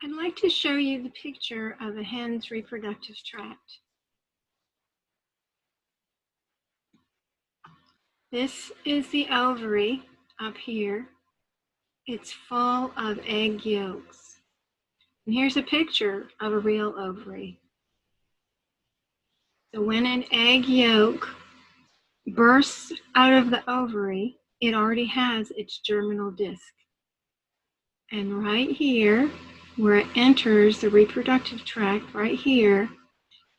I'd like to show you the picture of a hen's reproductive tract. This is the ovary up here. It's full of egg yolks. And here's a picture of a real ovary. So when an egg yolk bursts out of the ovary, it already has its germinal disc. And right here, where it enters the reproductive tract, right here,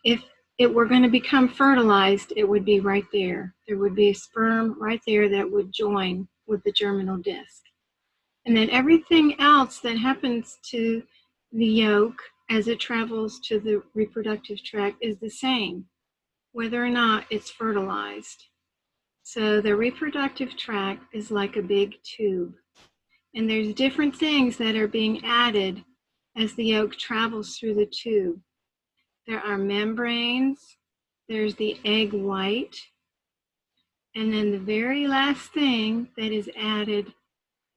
if it were going to become fertilized, it would be right there. There would be a sperm right there that would join with the germinal disc. And then everything else that happens to the yolk as it travels to the reproductive tract is the same, whether or not it's fertilized. So the reproductive tract is like a big tube. And there's different things that are being added as the yolk travels through the tube. There are membranes, there's the egg white, and then the very last thing that is added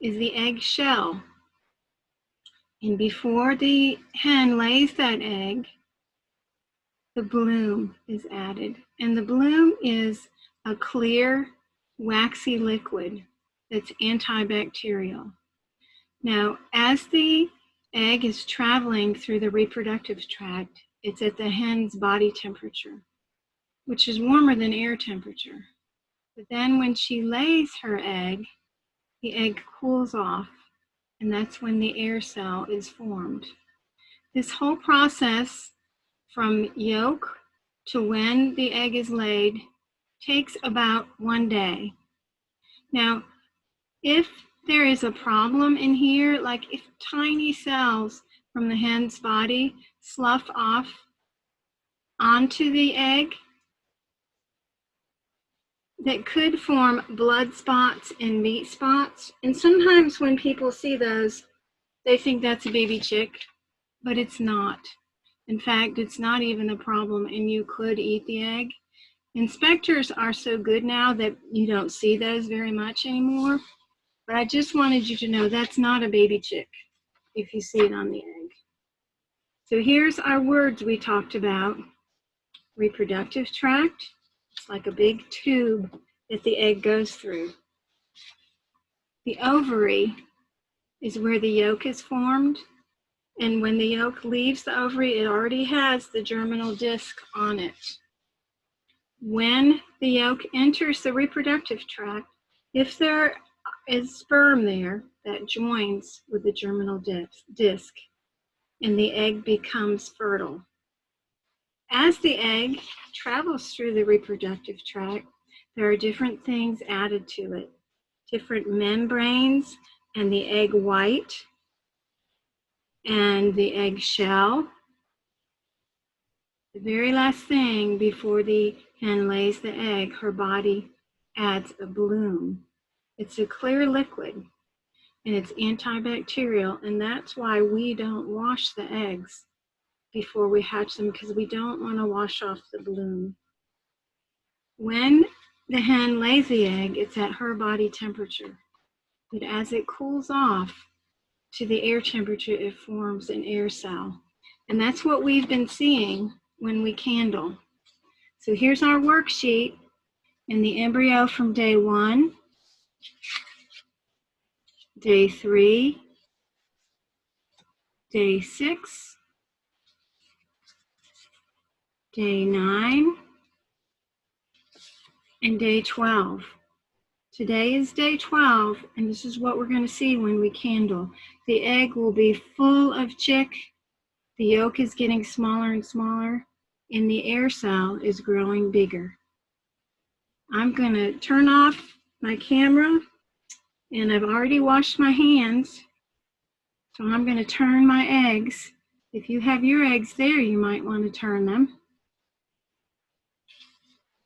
is the egg shell. And before the hen lays that egg, the bloom is added. And the bloom is a clear, waxy liquid that's antibacterial. Now, as the egg is traveling through the reproductive tract, it's at the hen's body temperature, which is warmer than air temperature. But then when she lays her egg, the egg cools off, and that's when the air cell is formed. This whole process from yolk to when the egg is laid takes about 1 day. Now, if there is a problem in here, like if tiny cells from the hen's body slough off onto the egg, that could form blood spots and meat spots. And sometimes when people see those, they think that's a baby chick, but it's not. In fact, it's not even a problem, and you could eat the egg. Inspectors are so good now that you don't see those very much anymore. But I just wanted you to know that's not a baby chick if you see it on the egg. So here's our words we talked about. Reproductive tract, it's like a big tube that the egg goes through. The ovary is where the yolk is formed. And when the yolk leaves the ovary, it already has the germinal disc on it. When the yolk enters the reproductive tract, if there is sperm there, that joins with the germinal disc, and the egg becomes fertile. As the egg travels through the reproductive tract, there are different things added to it, different membranes and the egg white and the egg shell. The very last thing before the hen lays the egg, her body adds a bloom. It's a clear liquid and it's antibacterial, and that's why we don't wash the eggs before we hatch them, because we don't want to wash off the bloom. When the hen lays the egg, it's at her body temperature, but as it cools off to the air temperature, it forms an air cell. And that's what we've been seeing when we candle. So here's our worksheet and the embryo from day 1, day 3, day 6, day 9, and day 12. Today is day 12, and this is what we're going to see when we candle. The egg will be full of chick, the yolk is getting smaller and smaller, and the air cell is growing bigger. I'm going to turn off my camera, and I've already washed my hands, so I'm going to turn my eggs. If you have your eggs there, you might want to turn them.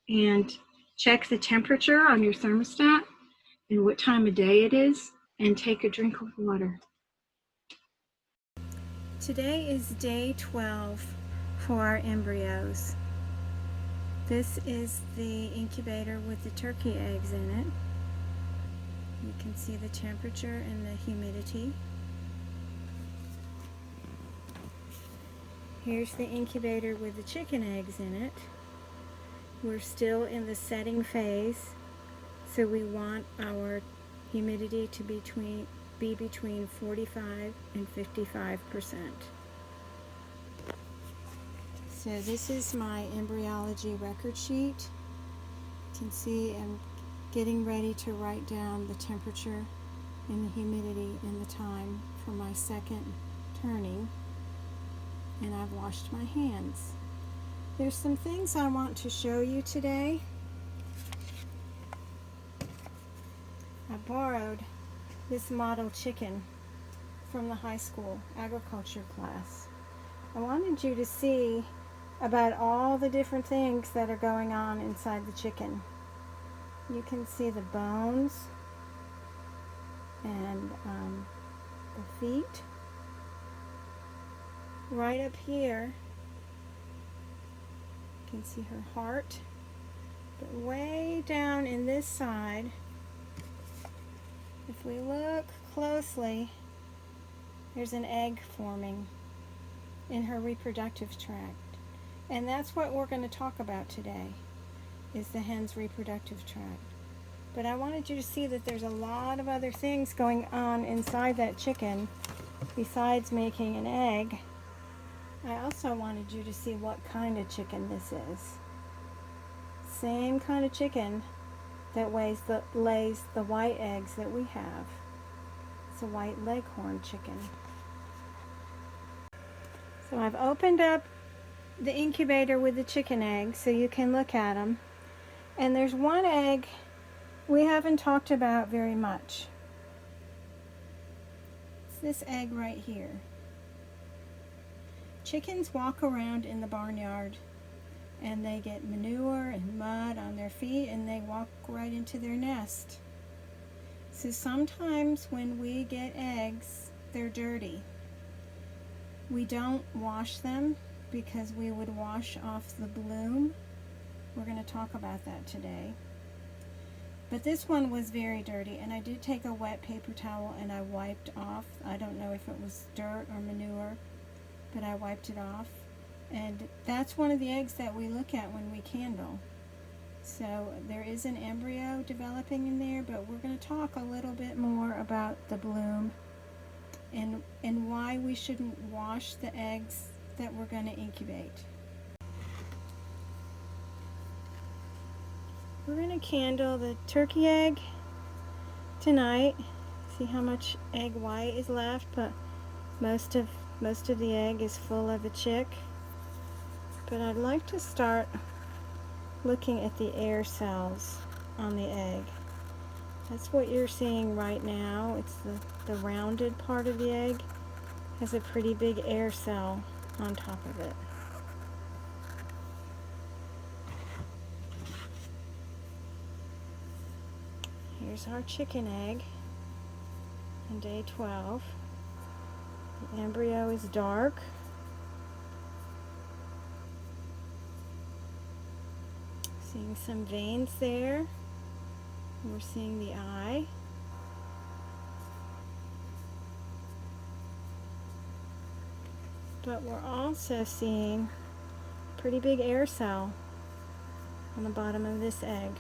And check the temperature on your thermostat and what time of day it is, and take a drink of water. Today is day 12 for our embryos. This is the incubator with the turkey eggs in it. You can see the temperature and the humidity. Here's the incubator with the chicken eggs in it. We're still in the setting phase, so we want our humidity to be between 45 and 55%. So this is my embryology record sheet. You can see I'm getting ready to write down the temperature and the humidity and the time for my second turning, and I've washed my hands. There's some things I want to show you today. I borrowed this model chicken from the high school agriculture class. I wanted you to see about all the different things that are going on inside the chicken. You can see the bones and the feet. Right up here, you can see her heart. But way down in this side, if we look closely, there's an egg forming in her reproductive tract. And that's what we're going to talk about today, is the hen's reproductive tract. But I wanted you to see that there's a lot of other things going on inside that chicken besides making an egg. I also wanted you to see what kind of chicken this is. Same kind of chicken that lays the white eggs that we have. It's a white leghorn chicken. So I've opened up the incubator with the chicken eggs so you can look at them. And there's one egg we haven't talked about very much. It's this egg right here. Chickens walk around in the barnyard and they get manure and mud on their feet and they walk right into their nest. So sometimes when we get eggs, they're dirty. We don't wash them because we would wash off the bloom. We're going to talk about that today. But this one was very dirty, and I did take a wet paper towel and I wiped off. I don't know if it was dirt or manure, but I wiped it off. And that's one of the eggs that we look at when we candle. So there is an embryo developing in there, but we're going to talk a little bit more about the bloom and why we shouldn't wash the eggs that we're going to incubate. We're going to candle the turkey egg tonight. See how much egg white is left, but most of the egg is full of a chick. But I'd like to start looking at the air cells on the egg. That's what you're seeing right now. It's the rounded part of the egg has a pretty big air cell on top of it. Here's our chicken egg on day 12. The embryo is dark. Seeing some veins there. We're seeing the eye. But we're also seeing a pretty big air cell on the bottom of this egg.